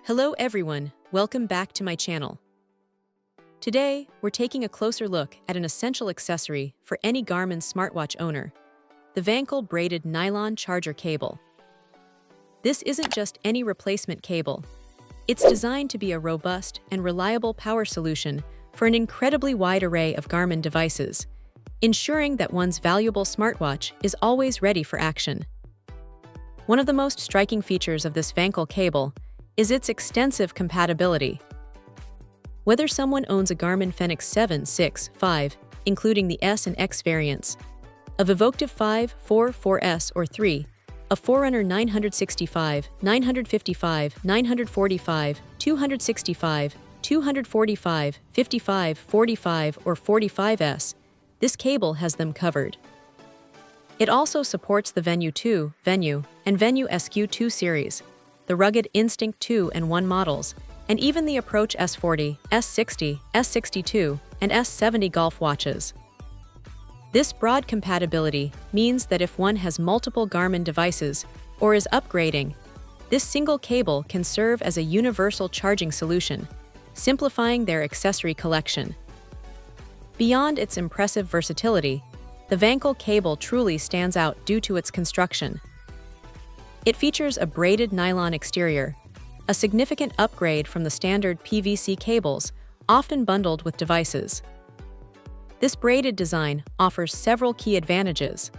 Hello everyone, welcome back to my channel. Today, we're taking a closer look at an essential accessory for any Garmin smartwatch owner, the Vancle Braided Nylon Charger Cable. This isn't just any replacement cable. It's designed to be a robust and reliable power solution for an incredibly wide array of Garmin devices, ensuring that one's valuable smartwatch is always ready for action. One of the most striking features of this Vancle cable is its extensive compatibility. Whether someone owns a Garmin Fenix 7, 6, 5, including the S and X variants, a Vivoctive 5, 4, 4S, or 3, a Forerunner 965, 955, 945, 265, 245, 55, 45, or 45S, this cable has them covered. It also supports the Venue 2, Venue, and Venue SQ2 series, the rugged Instinct 2 and 1 models, and even the Approach S40, S60, S62, and S70 golf watches. This broad compatibility means that if one has multiple Garmin devices or is upgrading, this single cable can serve as a universal charging solution, simplifying their accessory collection. Beyond its impressive versatility, the Vancle cable truly stands out due to its construction. It features a braided nylon exterior, a significant upgrade from the standard PVC cables often bundled with devices. This braided design offers several key advantages.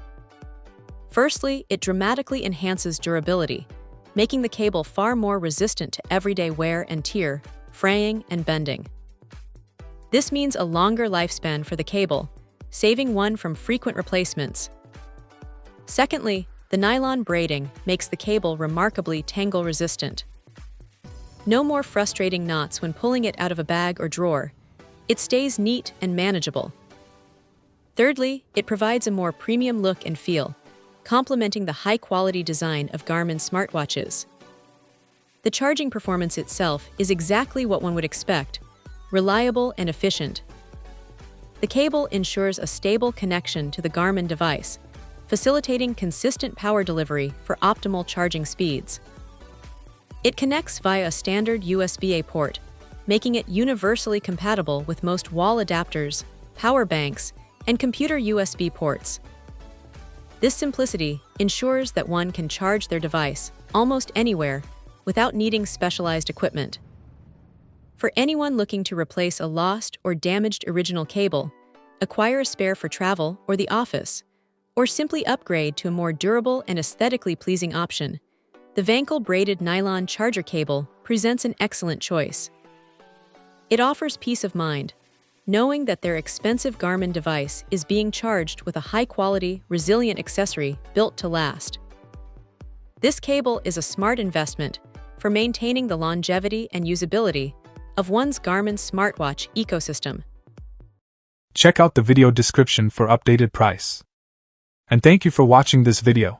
Firstly, it dramatically enhances durability, making the cable far more resistant to everyday wear and tear, fraying, and bending. This means a longer lifespan for the cable, saving one from frequent replacements. Secondly, the nylon braiding makes the cable remarkably tangle-resistant. No more frustrating knots when pulling it out of a bag or drawer. It stays neat and manageable. Thirdly, it provides a more premium look and feel, complementing the high-quality design of Garmin smartwatches. The charging performance itself is exactly what one would expect, reliable and efficient. The cable ensures a stable connection to the Garmin device, facilitating consistent power delivery for optimal charging speeds. It connects via a standard USB-A port, making it universally compatible with most wall adapters, power banks, and computer USB ports. This simplicity ensures that one can charge their device almost anywhere without needing specialized equipment. For anyone looking to replace a lost or damaged original cable, acquire a spare for travel or the office, or simply upgrade to a more durable and aesthetically pleasing option, the Vancle Braided Nylon Charger Cable presents an excellent choice. It offers peace of mind, knowing that their expensive Garmin device is being charged with a high-quality, resilient accessory built to last. This cable is a smart investment for maintaining the longevity and usability of one's Garmin smartwatch ecosystem. Check out the video description for updated price. And thank you for watching this video.